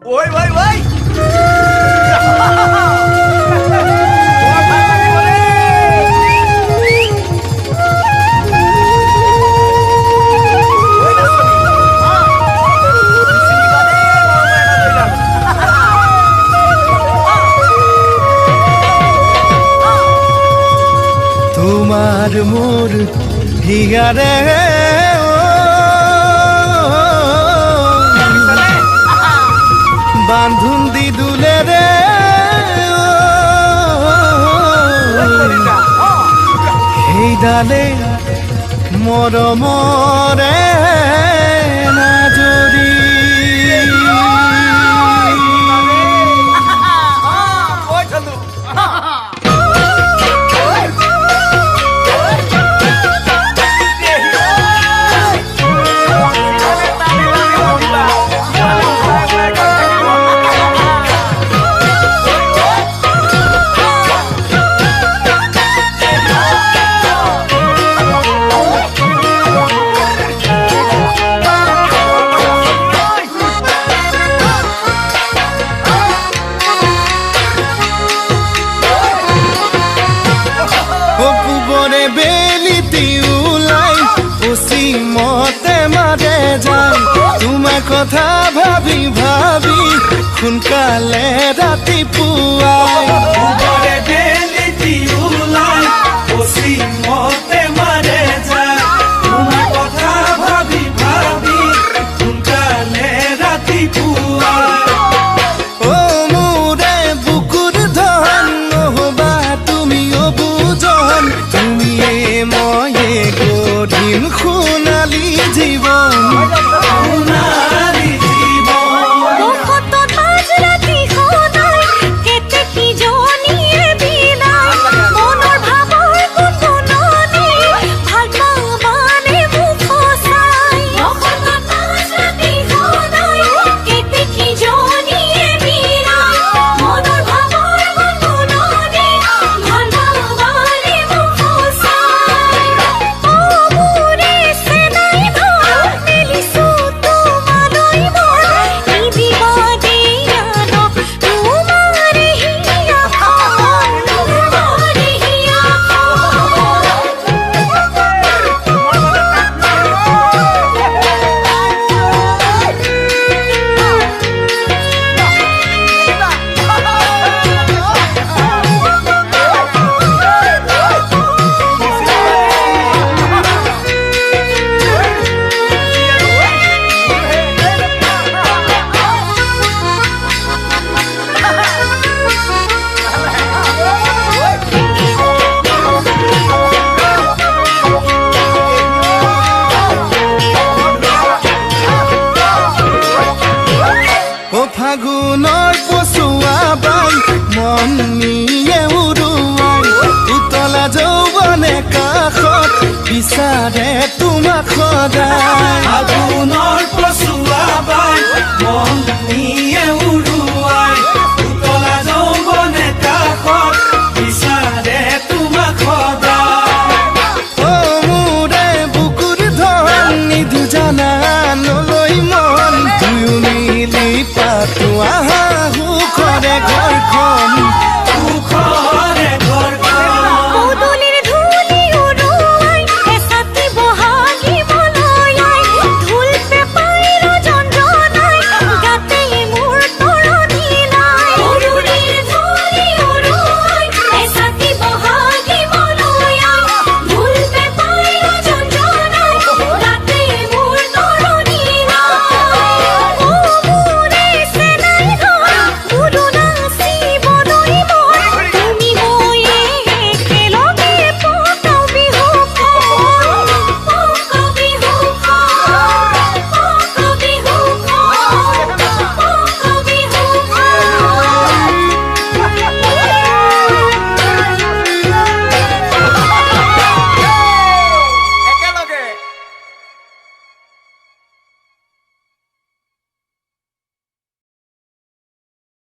ঐ তোমাৰ মোৰ হিগাৰে বান্ধুন দি দুলে ৰে সেই ডালে মৰমৰে নাজৰি পূবৰে বেলিতি ওলাই পশ্চিমতে মাৰে যায় তোমাৰ কথা ভাবি ভাবি সোনকালে ৰাতিপুৱাই পূবৰে বেলিতি ওলাই পশ্চিমতে মাৰে যায় তোমাৰ কথা ভাবি ভাবি সোনকালে ৰাতিপুৱা ও মোৰে বুকুৰ ধন নহবা তুমি অবুজন তুমিয়ে ময়ে গঢ়িম সোণালী জীৱন সোণালী জীৱন ফাগুনৰ পচুৱা বাই মন নিয়ে উৰুৱাই উতলা যৌৱনে কাষত বিচাৰে তোমাক সদায়